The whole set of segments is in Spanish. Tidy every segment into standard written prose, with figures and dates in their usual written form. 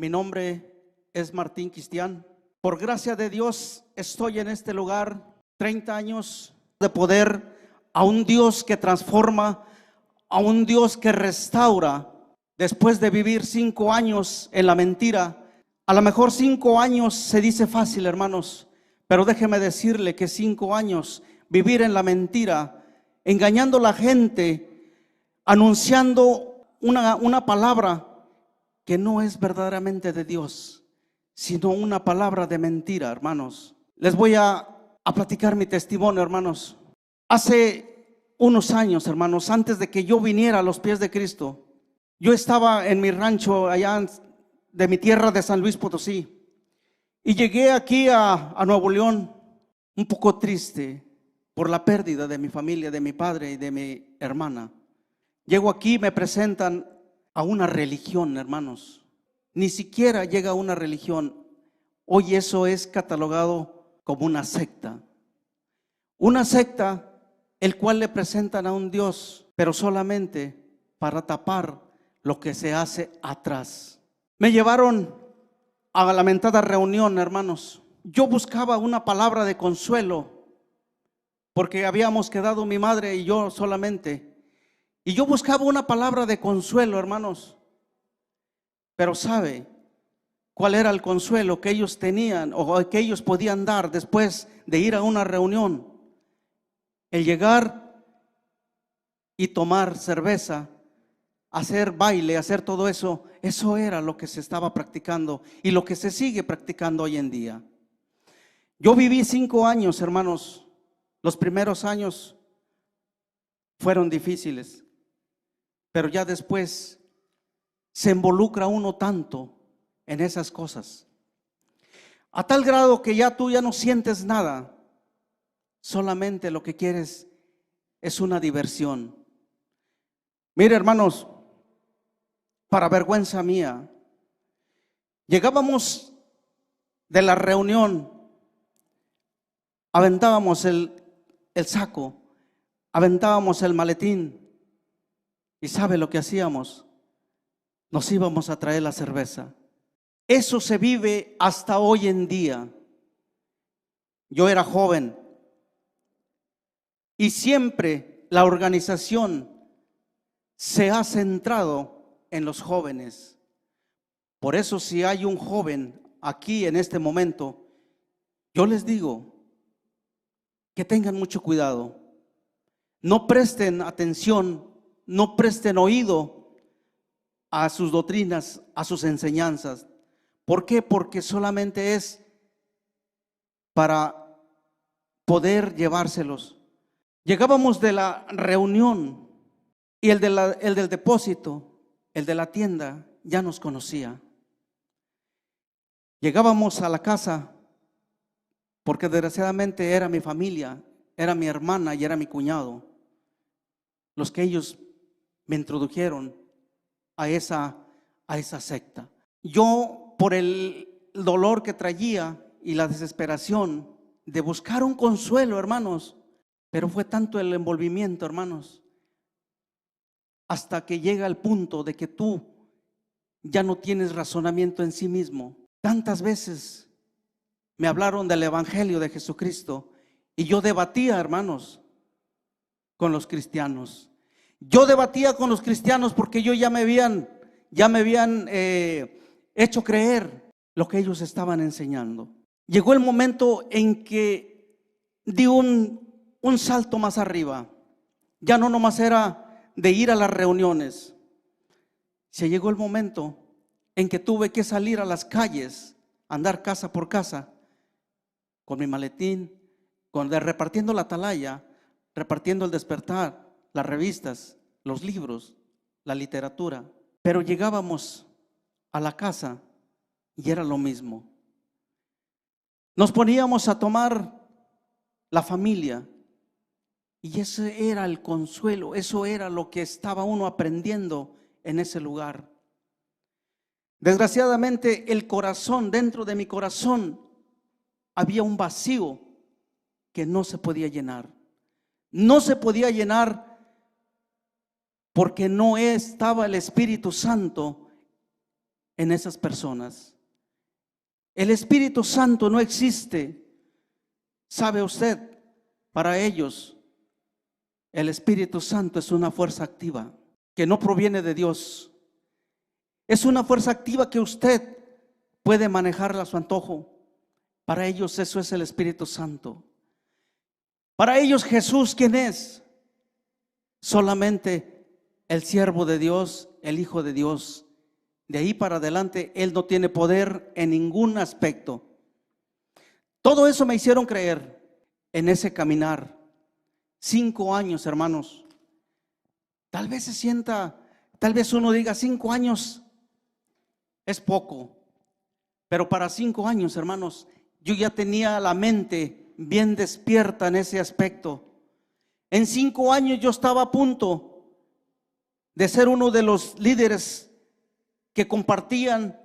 Mi nombre es Martín Cristian. Por gracia de Dios estoy en este lugar, 30 años de poder a un Dios que transforma, a un Dios que restaura. Después de vivir 5 años en la mentira, a lo mejor 5 años se dice fácil, hermanos, pero déjeme decirle que 5 años vivir en la mentira, engañando a la gente, anunciando una palabra que no es verdaderamente de Dios, sino una palabra de mentira, hermanos. Les voy a platicar mi testimonio, hermanos. Hace unos años, hermanos, antes de que yo viniera a los pies de Cristo, yo estaba en mi rancho allá de mi tierra de San Luis Potosí y llegué aquí a Nuevo León un poco triste por la pérdida de mi familia, de mi padre y de mi hermana. Llego aquí, me presentan a una religión, hermanos. Ni siquiera llega a una religión. Hoy eso es catalogado como una secta. Una secta, el cual le presentan a un Dios, pero solamente para tapar lo que se hace atrás. Me llevaron a la lamentada reunión, hermanos. Yo buscaba una palabra de consuelo, porque habíamos quedado mi madre y yo solamente. Y yo buscaba una palabra de consuelo, hermanos. Pero ¿sabe cuál era el consuelo que ellos tenían o que ellos podían dar después de ir a una reunión? El llegar y tomar cerveza, hacer baile, hacer todo eso. Eso era lo que se estaba practicando y lo que se sigue practicando hoy en día. Yo viví 5 años, hermanos. Los primeros años fueron difíciles, pero ya después se involucra uno tanto en esas cosas, a tal grado que tú ya no sientes nada, solamente lo que quieres es una diversión. Mire, hermanos, para vergüenza mía, llegábamos de la reunión, aventábamos el saco, aventábamos el maletín, y ¿sabe lo que hacíamos? Nos íbamos a traer la cerveza. Eso se vive hasta hoy en día. Yo era joven y siempre la organización se ha centrado en los jóvenes. Por eso, si hay un joven aquí en este momento, yo les digo que tengan mucho cuidado. No presten atención, no presten oído a sus doctrinas, a sus enseñanzas. ¿Por qué? Porque solamente es para poder llevárselos. Llegábamos de la reunión y el del depósito, el de la tienda, ya nos conocía. Llegábamos a la casa porque desgraciadamente era mi familia, era mi hermana y era mi cuñado los que ellos me introdujeron a esa secta. Yo, por el dolor que traía y la desesperación de buscar un consuelo, hermanos, pero fue tanto el envolvimiento, hermanos, hasta que llega el punto de que tú ya no tienes razonamiento en sí mismo. Tantas veces me hablaron del evangelio de Jesucristo y yo debatía, hermanos, con los cristianos. Yo debatía con los cristianos porque ya me habían hecho creer lo que ellos estaban enseñando. Llegó el momento en que di un salto más arriba. Ya no nomás era de ir a las reuniones. Se llegó el momento en que tuve que salir a las calles, andar casa por casa, con mi maletín, repartiendo la atalaya, repartiendo el despertar, las revistas, los libros, la literatura. Pero llegábamos a la casa y era lo mismo. Nos poníamos a tomar la familia y ese era el consuelo, eso era lo que estaba uno aprendiendo en ese lugar. Desgraciadamente el corazón, dentro de mi corazón había un vacío que no se podía llenar. No se podía llenar porque no estaba el Espíritu Santo en esas personas. El Espíritu Santo no existe. ¿Sabe usted? Para ellos, el Espíritu Santo es una fuerza activa que no proviene de Dios. Es una fuerza activa que usted puede manejarla a su antojo. Para ellos eso es el Espíritu Santo. Para ellos Jesús, ¿quién es? Solamente el siervo de Dios, el Hijo de Dios. De ahí para adelante Él no tiene poder en ningún aspecto. Todo eso me hicieron creer en ese caminar. 5 años, hermanos. Tal vez se sienta, tal vez uno diga 5 años es poco. Pero para 5 años, hermanos, yo ya tenía la mente bien despierta en ese aspecto. En 5 años yo estaba a punto de ser uno de los líderes que compartían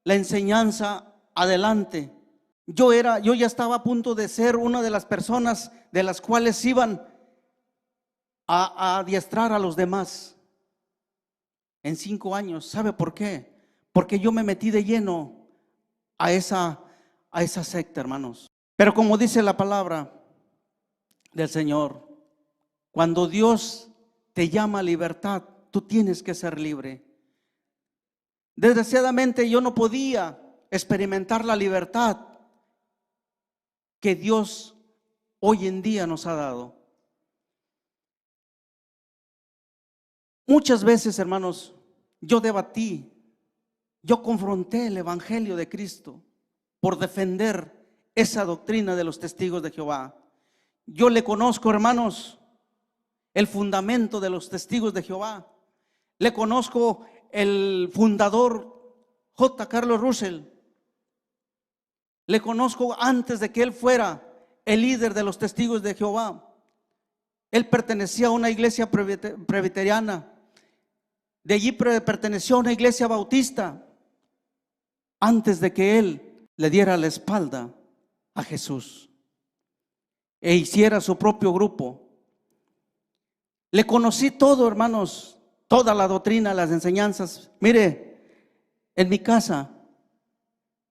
la enseñanza adelante. Yo ya estaba a punto de ser una de las personas de las cuales iban a adiestrar a los demás. En 5 años, ¿sabe por qué? Porque yo me metí de lleno a esa secta, hermanos. Pero como dice la palabra del Señor, cuando Dios te llama a libertad, tú tienes que ser libre. Desgraciadamente yo no podía experimentar la libertad que Dios hoy en día nos ha dado. Muchas veces, hermanos, yo debatí, yo confronté el Evangelio de Cristo por defender esa doctrina de los testigos de Jehová. Yo le conozco, hermanos, el fundamento de los testigos de Jehová. Le conozco el fundador J. Carlos Russell. Le conozco antes de que él fuera el líder de los testigos de Jehová. Él pertenecía a una iglesia presbiteriana. De allí perteneció a una iglesia bautista antes de que él le diera la espalda a Jesús e hiciera su propio grupo. Le conocí todo, hermanos, toda la doctrina, las enseñanzas. Mire, en mi casa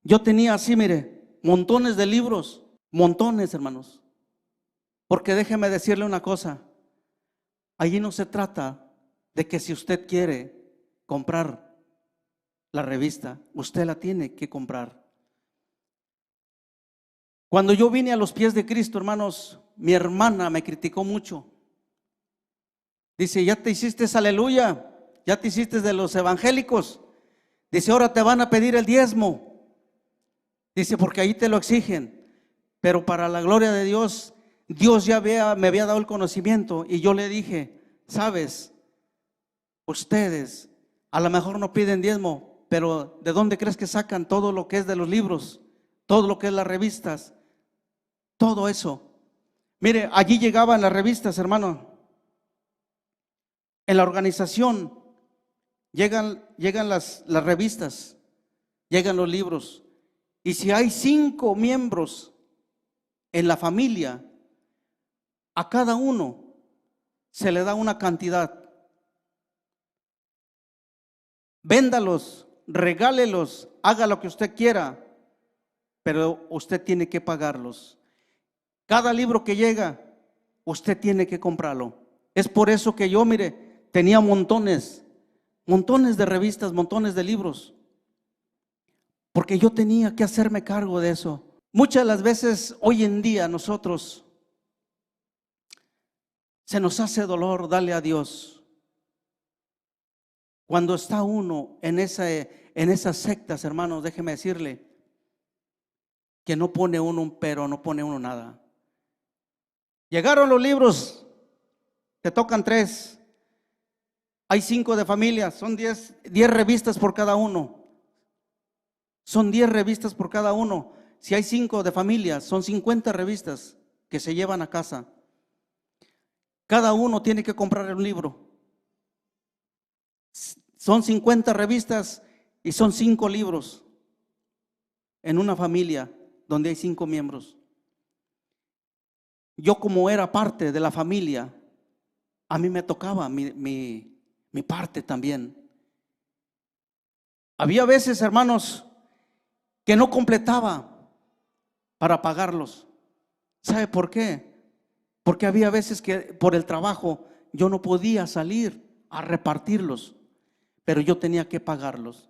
yo tenía así, mire, montones de libros, montones, hermanos. Porque déjeme decirle una cosa, allí no se trata de que si usted quiere comprar la revista, usted la tiene que comprar. Cuando yo vine a los pies de Cristo, hermanos, mi hermana me criticó mucho. Dice, ya te hiciste aleluya, ya te hiciste de los evangélicos. Dice, ahora te van a pedir el diezmo. Dice, porque ahí te lo exigen. Pero para la gloria de Dios, Dios ya me había dado el conocimiento. Y yo le dije, sabes, ustedes a lo mejor no piden diezmo, pero ¿de dónde crees que sacan todo lo que es de los libros? Todo lo que es las revistas, todo eso. Mire, allí llegaban las revistas, hermano. En la organización llegan las revistas, llegan los libros. Y si hay 5 miembros en la familia, a cada uno se le da una cantidad. Véndalos, regálelos, haga lo que usted quiera, pero usted tiene que pagarlos. Cada libro que llega, usted tiene que comprarlo. Es por eso que yo, mire, tenía montones de revistas, montones de libros, porque yo tenía que hacerme cargo de eso. Muchas de las veces hoy en día nosotros se nos hace dolor darle a Dios. Cuando está uno en esas sectas, hermanos, déjeme decirle que no pone uno un pero, no pone uno nada. Llegaron los libros, te tocan 3. Hay 5 de familia, son 10 revistas por cada uno. Son 10 revistas por cada uno. Si hay 5 de familia, son 50 revistas que se llevan a casa. Cada uno tiene que comprar un libro. Son 50 revistas y son 5 libros en una familia donde hay 5 miembros. Yo, como era parte de la familia, a mí me tocaba mi parte también. Había veces, hermanos, que no completaba para pagarlos. ¿Sabe por qué? Porque había veces que por el trabajo yo no podía salir a repartirlos, pero yo tenía que pagarlos.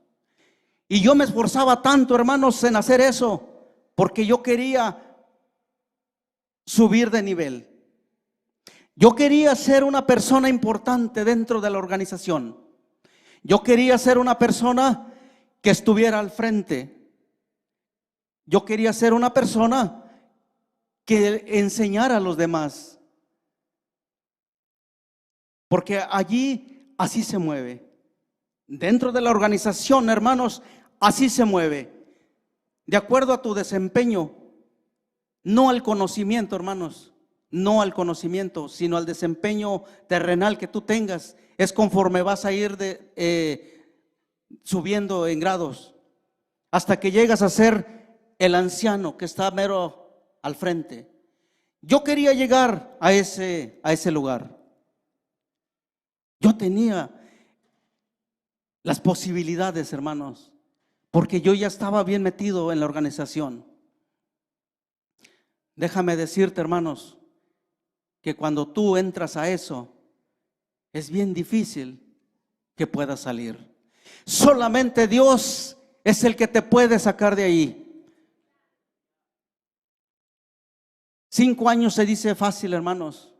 Y yo me esforzaba tanto, hermanos, en hacer eso, porque yo quería subir de nivel. Yo quería ser una persona importante dentro de la organización. Yo quería ser una persona que estuviera al frente. Yo quería ser una persona que enseñara a los demás. Porque allí así se mueve. Dentro de la organización, hermanos, así se mueve. De acuerdo a tu desempeño, no al conocimiento, hermanos, no al conocimiento, sino al desempeño terrenal que tú tengas. Es conforme vas a ir subiendo en grados, hasta que llegas a ser el anciano que está mero al frente. Yo quería llegar a ese lugar. Yo tenía las posibilidades, hermanos, porque yo ya estaba bien metido en la organización. Déjame decirte, hermanos, que cuando tú entras a eso, es bien difícil que puedas salir. Solamente Dios es el que te puede sacar de ahí. 5 años se dice fácil, hermanos,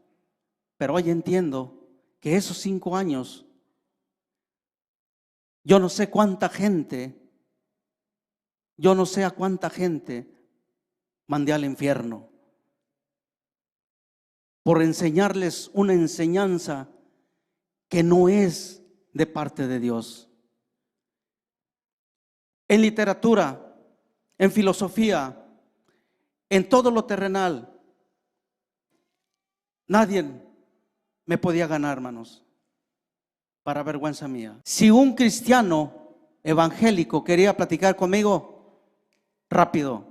pero hoy entiendo que esos 5 años, yo no sé cuánta gente, yo no sé a cuánta gente mandé al infierno por enseñarles una enseñanza que no es de parte de Dios. En literatura, en filosofía, en todo lo terrenal, nadie me podía ganar, hermanos, para vergüenza mía. Si un cristiano evangélico quería platicar conmigo, rápido.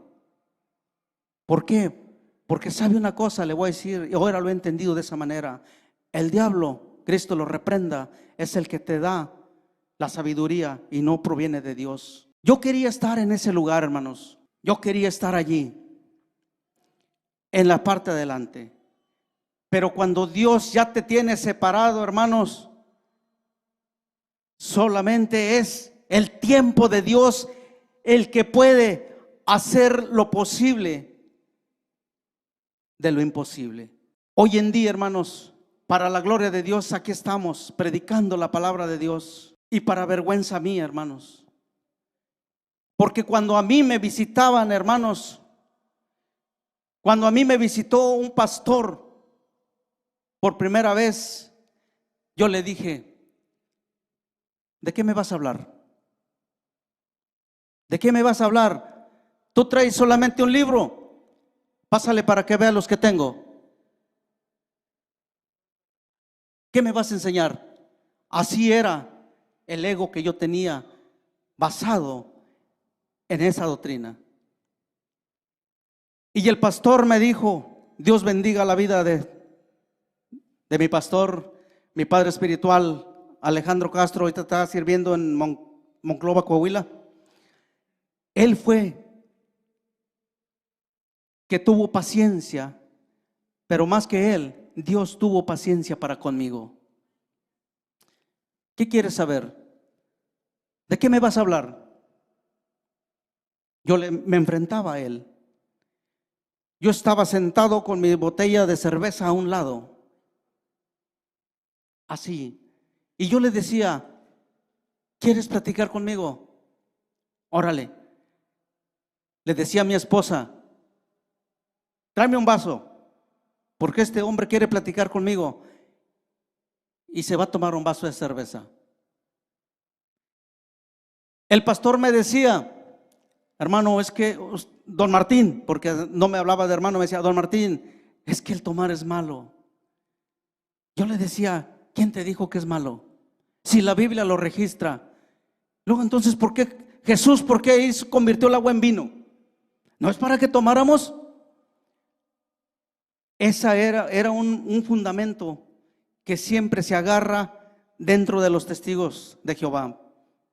¿Por qué? Porque sabe una cosa, le voy a decir, y ahora lo he entendido de esa manera. El diablo, Cristo lo reprenda, es el que te da la sabiduría y no proviene de Dios. Yo quería estar en ese lugar, hermanos. Yo quería estar allí, en la parte de adelante. Pero cuando Dios ya te tiene separado, hermanos, solamente es el tiempo de Dios el que puede hacer lo posible de lo imposible. Hoy en día, hermanos, para la gloria de Dios, aquí estamos predicando la palabra de Dios, y para vergüenza mía, hermanos, porque cuando a mí me visitaban, hermanos, cuando a mí me visitó un pastor por primera vez, yo le dije: ¿de qué me vas a hablar? ¿De qué me vas a hablar? Tú traes solamente un libro, pásale para que vea los que tengo. ¿Qué me vas a enseñar? Así era el ego que yo tenía, basado en esa doctrina. Y el pastor me dijo, Dios bendiga la vida de mi pastor, mi padre espiritual, Alejandro Castro, ahorita está sirviendo en Monclova, Coahuila. Él fue que tuvo paciencia, pero más que él, Dios tuvo paciencia para conmigo. ¿Qué quieres saber? ¿De qué me vas a hablar? Yo me enfrentaba a él. Yo estaba sentado con mi botella de cerveza a un lado, así, y yo le decía: ¿quieres platicar conmigo? Órale. Le decía a mi esposa: tráeme un vaso, porque este hombre quiere platicar conmigo y se va a tomar un vaso de cerveza. El pastor me decía: hermano, es que don Martín, porque no me hablaba de hermano, me decía: don Martín, es que el tomar es malo. Yo le decía: ¿quién te dijo que es malo? Si la Biblia lo registra. Luego, entonces, ¿por qué Jesús, por qué convirtió el agua en vino? ¿No es para que tomáramos? Esa era un fundamento que siempre se agarra dentro de los testigos de Jehová.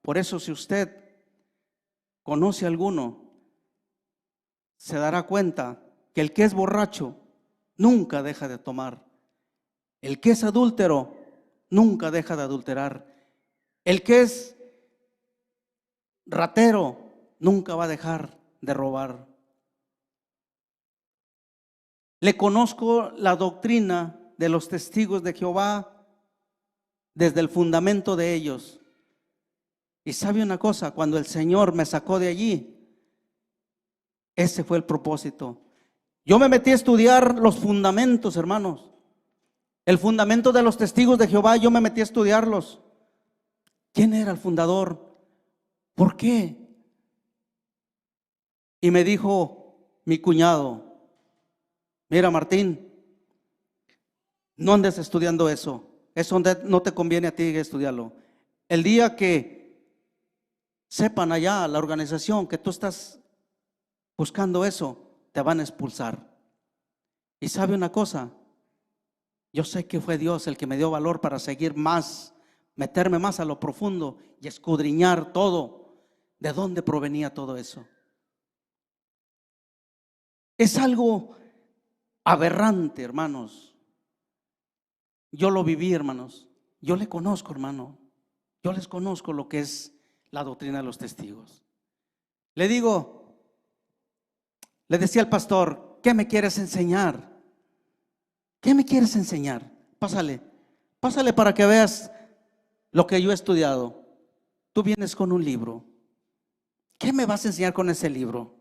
Por eso, si usted conoce a alguno, se dará cuenta que el que es borracho nunca deja de tomar. El que es adúltero nunca deja de adulterar. El que es ratero nunca va a dejar de robar. Le conozco la doctrina de los testigos de Jehová desde el fundamento de ellos. Y sabe una cosa, cuando el Señor me sacó de allí, ese fue el propósito. Yo me metí a estudiar los fundamentos, hermanos. El fundamento de los testigos de Jehová, yo me metí a estudiarlos. ¿Quién era el fundador? ¿Por qué? Y me dijo mi cuñado: mira, Martín, no andes estudiando eso. Eso no te conviene a ti estudiarlo. El día que sepan allá la organización que tú estás buscando eso, te van a expulsar. Y sabe una cosa, yo sé que fue Dios el que me dio valor para seguir más, meterme más a lo profundo y escudriñar todo, de dónde provenía todo eso. Es algo aberrante, hermanos. Yo lo viví, hermanos. Yo le conozco, hermano. Yo les conozco lo que es la doctrina de los testigos. Le decía al pastor: ¿qué me quieres enseñar? ¿Qué me quieres enseñar? Pásale para que veas lo que yo he estudiado. Tú vienes con un libro. ¿Qué me vas a enseñar con ese libro?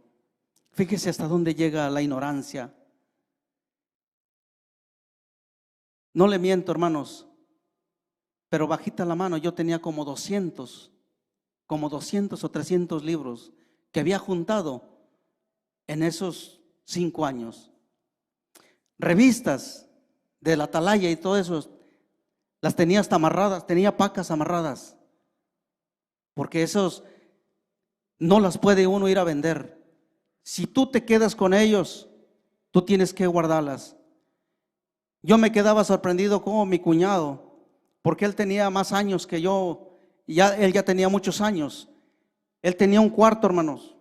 Fíjese hasta dónde llega la ignorancia. No le miento, hermanos, pero bajita la mano, yo tenía como 200 o 300 libros que había juntado en esos 5 años. Revistas de la Atalaya y todo eso, las tenía hasta amarradas, tenía pacas amarradas, porque esos no las puede uno ir a vender. Si tú te quedas con ellos, tú tienes que guardarlas. Yo me quedaba sorprendido como mi cuñado, porque él tenía más años que yo, él ya tenía muchos años. Él tenía un cuarto, hermanos,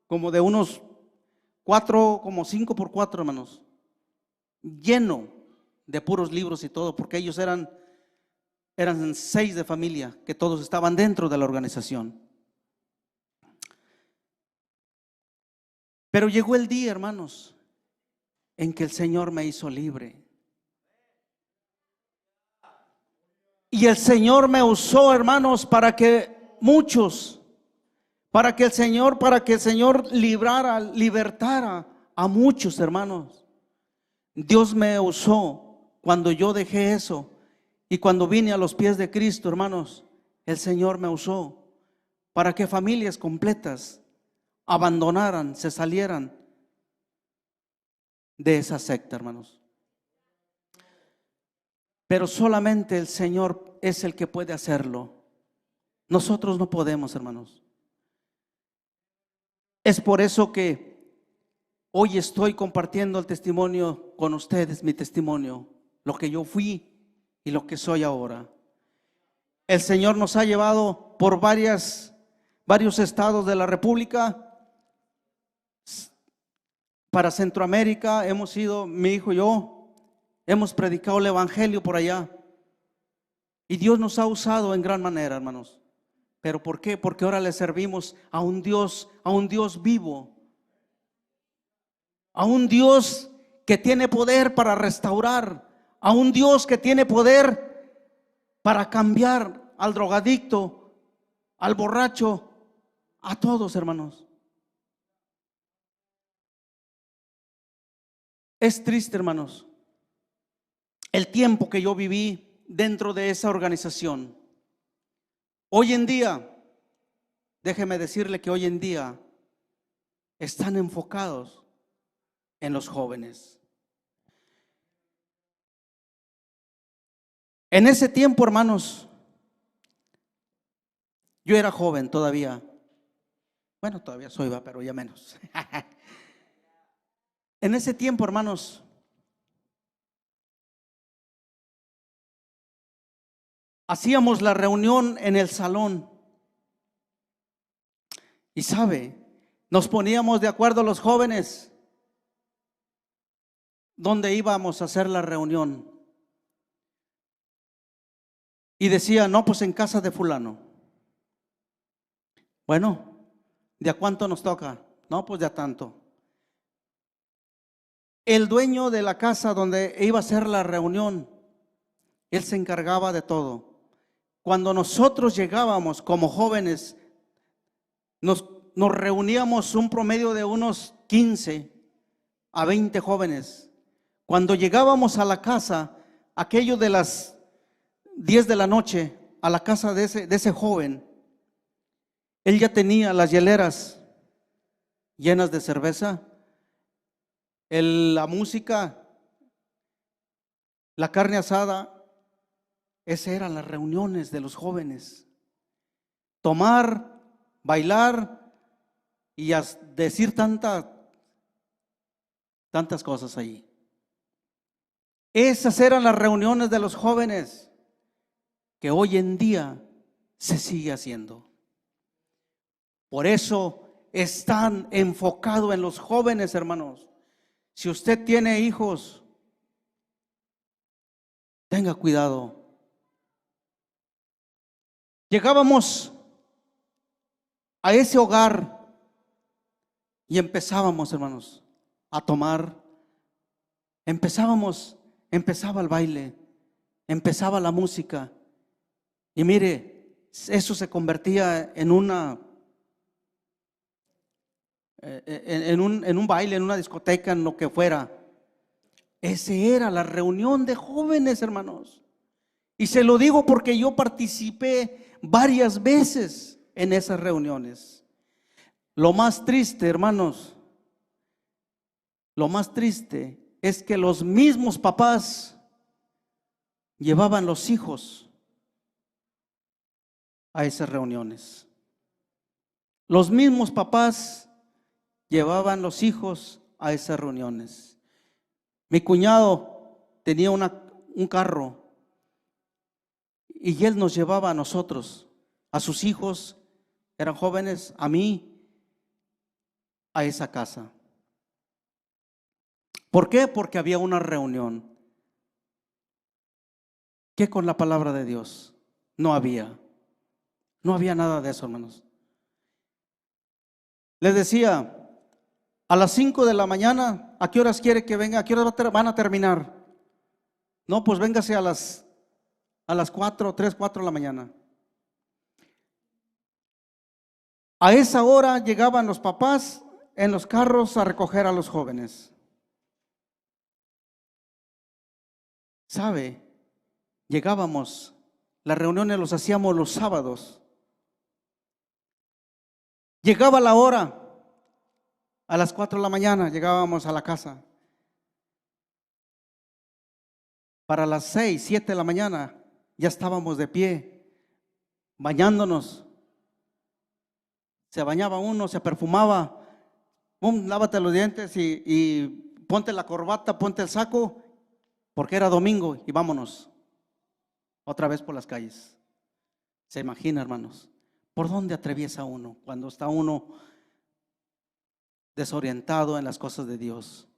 como de unos 5 por 4, hermanos, lleno de puros libros y todo, porque ellos eran 6 de familia, que todos estaban dentro de la organización. Pero llegó el día, hermanos, en que el Señor me hizo libre. Y el Señor me usó, hermanos, para que el Señor libertara a muchos, hermanos. Dios me usó cuando yo dejé eso. Y cuando vine a los pies de Cristo, hermanos, el Señor me usó para que familias completas abandonaran, se salieran de esa secta, hermanos. Pero solamente el Señor es el que puede hacerlo. Nosotros no podemos, hermanos. Es por eso que hoy estoy compartiendo el testimonio con ustedes, mi testimonio, lo que yo fui y lo que soy ahora. El Señor nos ha llevado por varios estados de la República. Para Centroamérica hemos ido, mi hijo y yo, hemos predicado el evangelio por allá. Y Dios nos ha usado en gran manera, hermanos. ¿Pero por qué? Porque ahora le servimos a un Dios vivo, a un Dios que tiene poder para restaurar, a un Dios que tiene poder para cambiar al drogadicto, al borracho, a todos, hermanos. Es triste, hermanos, el tiempo que yo viví dentro de esa organización. Hoy en día, déjeme decirle que hoy en día están enfocados en los jóvenes. En ese tiempo, hermanos, yo era joven todavía. Bueno, todavía soy, pero ya menos. En ese tiempo, hermanos, hacíamos la reunión en el salón. Y sabe, nos poníamos de acuerdo los jóvenes dónde íbamos a hacer la reunión. Y decía, no, pues en casa de fulano. Bueno, ¿de a cuánto nos toca? No, pues de a tanto. El dueño de la casa donde iba a ser la reunión, él se encargaba de todo. Cuando nosotros llegábamos como jóvenes, nos reuníamos un promedio de unos 15 a 20 jóvenes. Cuando llegábamos a la casa, aquello de las 10 de la noche, a la casa de ese joven, él ya tenía las hieleras llenas de cerveza, la música, la carne asada. Esas eran las reuniones de los jóvenes. Tomar, bailar y decir tantas cosas allí. Esas eran las reuniones de los jóvenes que hoy en día se sigue haciendo. Por eso están enfocados en los jóvenes, hermanos. Si usted tiene hijos, tenga cuidado. Llegábamos a ese hogar y empezábamos, hermanos, a tomar. Empezaba el baile, empezaba la música. Y mire, eso se convertía en un baile, en una discoteca, en lo que fuera. Esa era la reunión de jóvenes, hermanos. Y se lo digo porque yo participé varias veces en esas reuniones. Lo más triste, hermanos, lo más triste es que los mismos papás llevaban los hijos a esas reuniones. Los mismos papás llevaban los hijos a esas reuniones. Mi cuñado tenía un carro y él nos llevaba a nosotros, a sus hijos, eran jóvenes, a mí, a esa casa. ¿Por qué? Porque había una reunión. ¿Qué con la palabra de Dios? No había nada de eso, hermanos. Les decía, a las 5 de la mañana, ¿a qué horas quiere que venga? ¿A qué horas van a terminar? No, pues véngase a las 4 de la mañana. A esa hora llegaban los papás en los carros a recoger a los jóvenes. ¿Sabe? Llegábamos, las reuniones los hacíamos los sábados. Llegaba la hora, a las 4 de la mañana llegábamos a la casa. Para las 6, 7 de la mañana ya estábamos de pie, bañándonos. Se bañaba uno, se perfumaba. Lávate los dientes y ponte la corbata, ponte el saco, porque era domingo y vámonos otra vez por las calles. Se imagina, hermanos, ¿por dónde atraviesa uno cuando está uno desorientado en las cosas de Dios?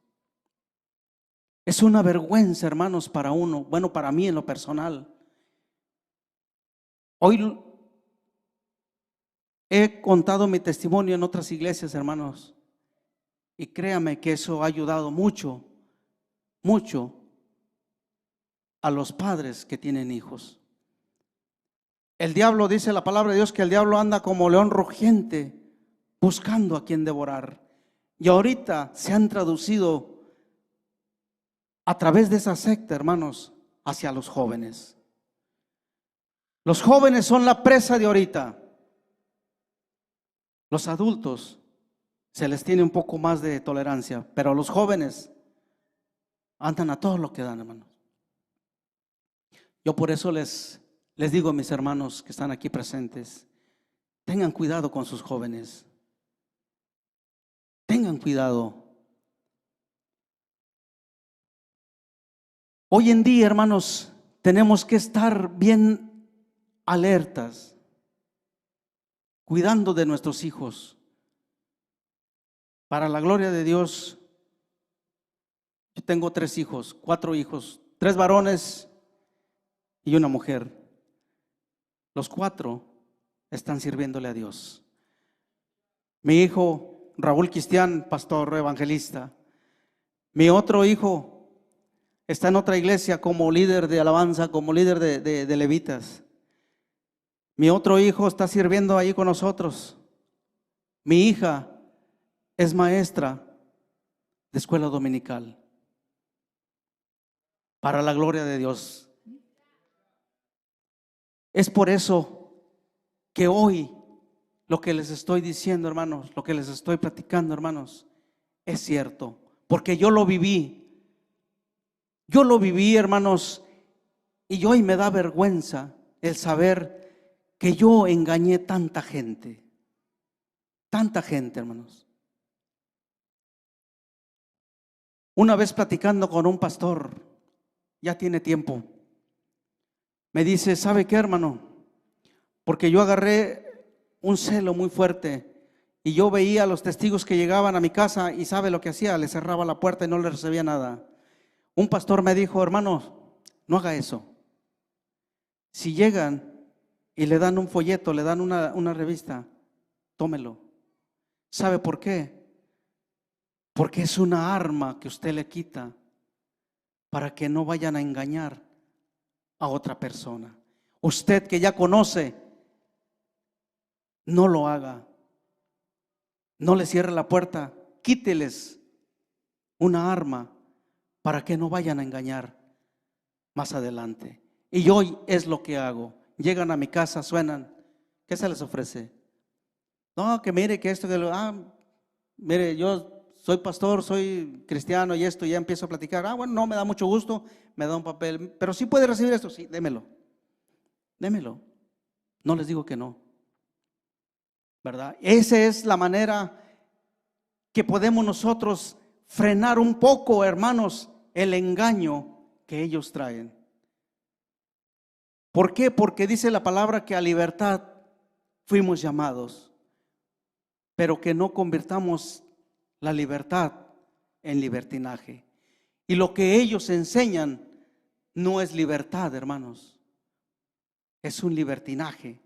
Es una vergüenza, hermanos, para uno, bueno, para mí en lo personal. Hoy he contado mi testimonio en otras iglesias, hermanos, y créame que eso ha ayudado mucho, mucho a los padres que tienen hijos. El diablo, dice la palabra de Dios, que el diablo anda como león rugiente buscando a quien devorar. Y ahorita se han traducido a través de esa secta, hermanos, hacia los jóvenes. Los jóvenes son la presa de ahorita. Los adultos se les tiene un poco más de tolerancia, pero los jóvenes andan a todo lo que dan, hermanos. Yo por eso les digo a mis hermanos que están aquí presentes, tengan cuidado con sus jóvenes. Tengan cuidado. Hoy en día, hermanos, tenemos que estar bien alertas, cuidando de nuestros hijos. Para la gloria de Dios, yo tengo 4 hijos, 3 varones y una mujer. Los 4 están sirviéndole a Dios. Mi hijo Raúl Cristian, pastor evangelista. Mi otro hijo está en otra iglesia como líder de alabanza, como líder de levitas. Mi otro hijo está sirviendo ahí con nosotros. Mi hija es maestra de escuela dominical. Para la gloria de Dios. Es por eso que hoy lo que les estoy diciendo, hermanos, lo que les estoy platicando, hermanos, es cierto, porque yo lo viví. Yo lo viví, hermanos, y hoy me da vergüenza el saber que yo engañé tanta gente, hermanos. Una vez platicando con un pastor, ya tiene tiempo, me dice, ¿sabe qué, hermano? Porque yo agarré un celo muy fuerte y yo veía a los testigos que llegaban a mi casa y ¿sabe lo que hacía? Le cerraba la puerta y no le recibía nada. Un pastor me dijo, hermano, no haga eso. Si llegan y le dan un folleto, le dan una revista, tómelo. ¿Sabe por qué? Porque es una arma que usted le quita para que no vayan a engañar a otra persona. Usted que ya conoce, no lo haga. No le cierre la puerta, quíteles una arma para que no vayan a engañar más adelante. Y hoy es lo que hago. Llegan a mi casa, suenan. ¿Qué se les ofrece? No, que mire, que esto, que lo. Mire, yo soy pastor, soy cristiano y esto, ya empiezo a platicar. Bueno, no me da mucho gusto, me da un papel, pero sí puede recibir esto, sí, démelo. No les digo que no, ¿verdad? Esa es la manera que podemos nosotros frenar un poco, hermanos, el engaño que ellos traen. ¿Por qué? Porque dice la palabra que a libertad fuimos llamados, pero que no convirtamos la libertad en libertinaje. Y lo que ellos enseñan no es libertad, hermanos, es un libertinaje.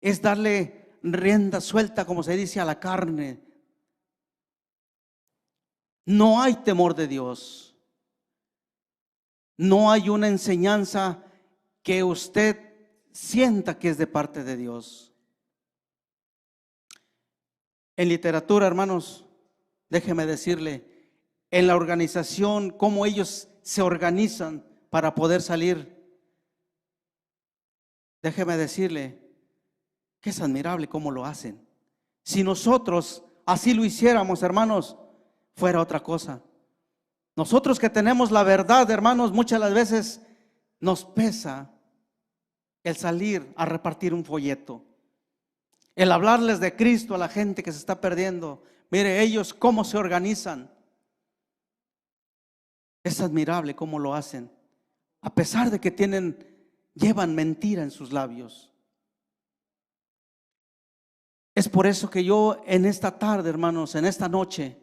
Es darle rienda suelta, como se dice, a la carne. No hay temor de Dios. No hay una enseñanza que usted sienta que es de parte de Dios. En literatura, hermanos, déjeme decirle, en la organización, cómo ellos se organizan para poder salir, déjeme decirle que es admirable cómo lo hacen. Si nosotros así lo hiciéramos, hermanos, fuera otra cosa. Nosotros que tenemos la verdad, hermanos, muchas las veces nos pesa el salir a repartir un folleto, el hablarles de Cristo a la gente que se está perdiendo. Mire ellos cómo se organizan. Es admirable cómo lo hacen, a pesar de que llevan mentira en sus labios. Es por eso que yo en esta tarde, hermanos, en esta noche,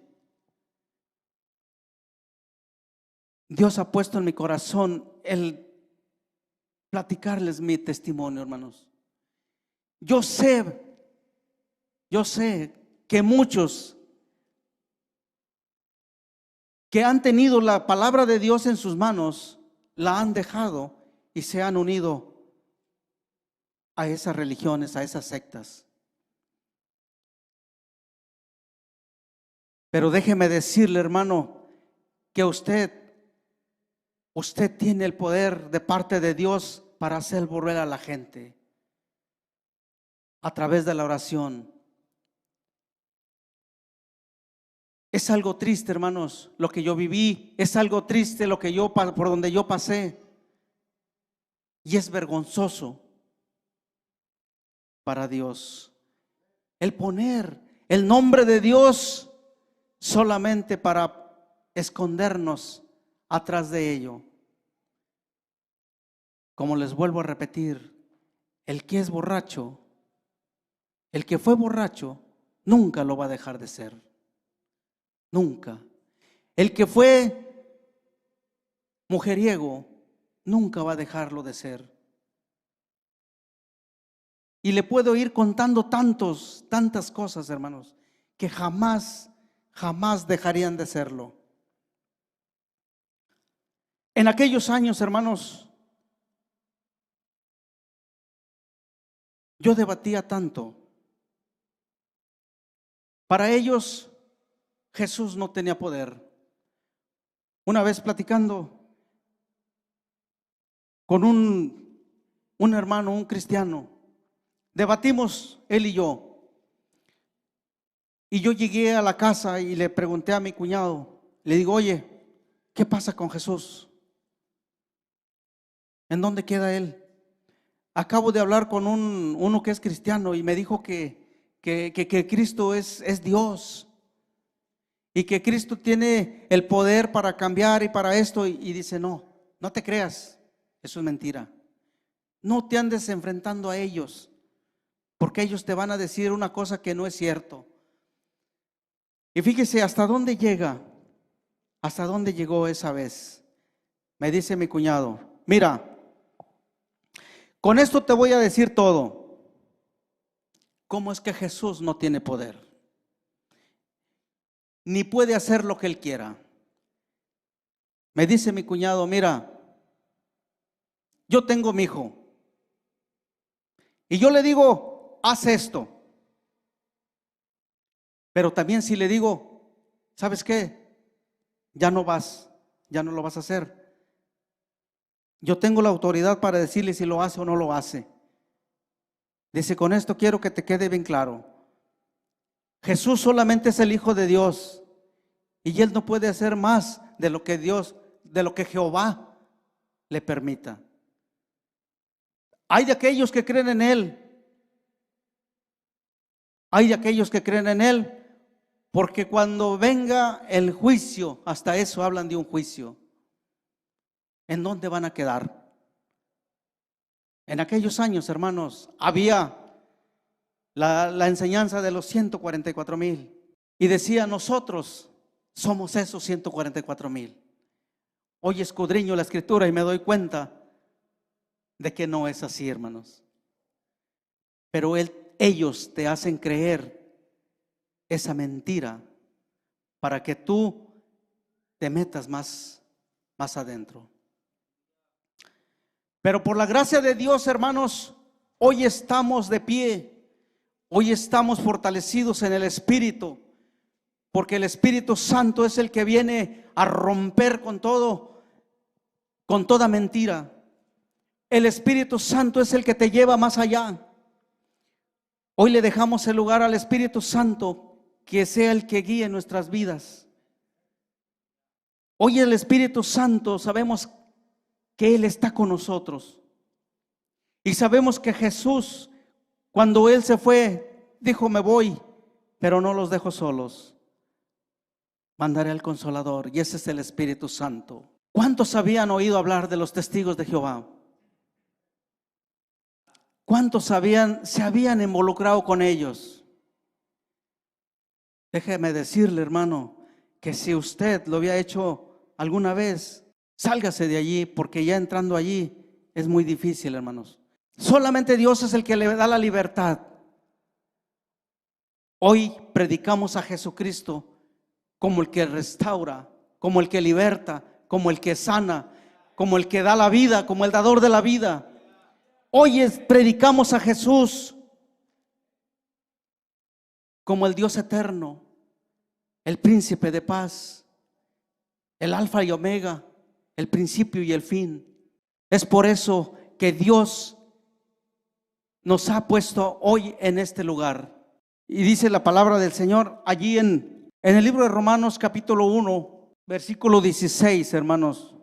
Dios ha puesto en mi corazón el platicarles mi testimonio, hermanos. Yo sé que muchos que han tenido la palabra de Dios en sus manos, la han dejado y se han unido a esas religiones, a esas sectas. Pero déjeme decirle, hermano, que usted tiene el poder de parte de Dios para hacer volver a la gente a través de la oración. Es algo triste, hermanos, lo que yo viví. Es algo triste lo que por donde yo pasé. Y es vergonzoso para Dios el poner el nombre de Dios solamente para escondernos atrás de ello. Como les vuelvo a repetir, el que es borracho, el que fue borracho, nunca lo va a dejar de ser. Nunca. El que fue mujeriego nunca va a dejarlo de ser. Y le puedo ir contando tantas cosas, hermanos, que jamás dejarían de serlo. En aquellos años, hermanos, yo debatía tanto. Para ellos, Jesús no tenía poder. Una vez platicando con un hermano, un cristiano, debatimos él y yo. Y yo llegué a la casa y le pregunté a mi cuñado, le digo, oye, ¿qué pasa con Jesús? ¿En dónde queda él? Acabo de hablar con uno que es cristiano y me dijo que Cristo es Dios y que Cristo tiene el poder para cambiar y para esto. Y dice, no te creas, eso es mentira. No te andes enfrentando a ellos, porque ellos te van a decir una cosa que no es cierto. Y fíjese hasta dónde llegó esa vez. Me dice mi cuñado, mira, con esto te voy a decir todo. ¿Cómo es que Jesús no tiene poder? Ni puede hacer lo que Él quiera. Me dice mi cuñado, mira, yo tengo mi hijo y yo le digo, haz esto. Pero también si le digo, ¿sabes qué? Ya no lo vas a hacer. Yo tengo la autoridad para decirle si lo hace o no lo hace. Dice, con esto quiero que te quede bien claro. Jesús solamente es el Hijo de Dios y Él no puede hacer más de lo que Jehová le permita. Hay de aquellos que creen en Él. Hay de aquellos que creen en Él, porque cuando venga el juicio, hasta eso hablan de un juicio. ¿En dónde van a quedar? En aquellos años, hermanos, había la enseñanza de los 144,000 y decía, nosotros somos esos 144,000. Hoy escudriño la escritura y me doy cuenta de que no es así, hermanos. Pero ellos te hacen creer esa mentira para que tú te metas más adentro. Pero por la gracia de Dios, hermanos, hoy estamos de pie, hoy estamos fortalecidos en el Espíritu, porque el Espíritu Santo es el que viene a romper con toda mentira. El Espíritu Santo es el que te lleva más allá. Hoy le dejamos el lugar al Espíritu Santo, que sea el que guíe nuestras vidas. Hoy el Espíritu Santo sabemos que Él está con nosotros. Y sabemos que Jesús, cuando Él se fue, dijo, me voy, pero no los dejo solos. Mandaré al Consolador, y ese es el Espíritu Santo. ¿Cuántos habían oído hablar de los testigos de Jehová? ¿Cuántos se habían involucrado con ellos? Déjeme decirle, hermano, que si usted lo había hecho alguna vez, sálgase de allí, porque ya entrando allí es muy difícil, hermanos. Solamente Dios es el que le da la libertad. Hoy predicamos a Jesucristo como el que restaura, como el que liberta, como el que sana, como el que da la vida, como el dador de la vida. Hoy predicamos a Jesús como el Dios eterno, el príncipe de paz, el alfa y omega, el principio y el fin. Es por eso que Dios nos ha puesto hoy en este lugar. Y dice la palabra del Señor allí en el libro de Romanos capítulo 1, versículo 16, hermanos.